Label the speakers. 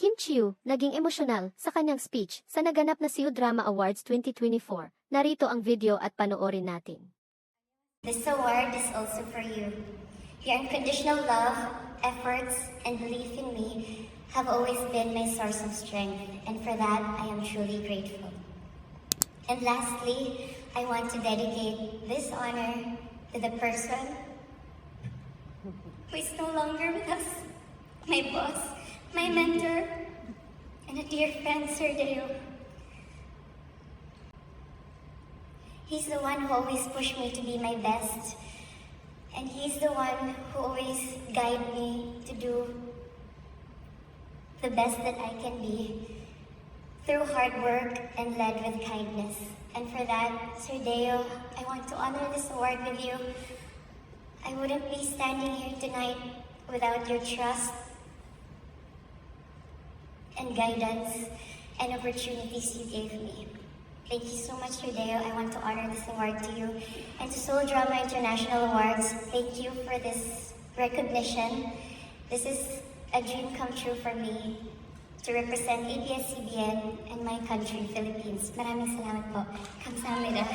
Speaker 1: Kim Chiu, naging emosyonal sa kanyang speech sa naganap na Siu Drama Awards 2024. Narito ang video at panoorin natin.
Speaker 2: This award is also for you. Your unconditional love, efforts, and belief in me have always been my source of strength, and for that I am truly grateful. And lastly, I want to dedicate this honor to the person who is no longer with us, my boss, my mentor, and a dear friend, Sir Deo. He's the one who always pushed me to be my best, and he's the one who always guided me to do the best that I can be through hard work and led with kindness. And for that, Sir Deo, I want to honor this award with you. I wouldn't be standing here tonight without your trust and guidance and opportunities you gave me. Thank you so much, Sir Deo. I want to honor this award to you. And to Seoul Drama International Awards, thank you for this recognition. This is a dream come true for me to represent ABS-CBN and my country, Philippines. Maraming salamat po. Kamsahamnida.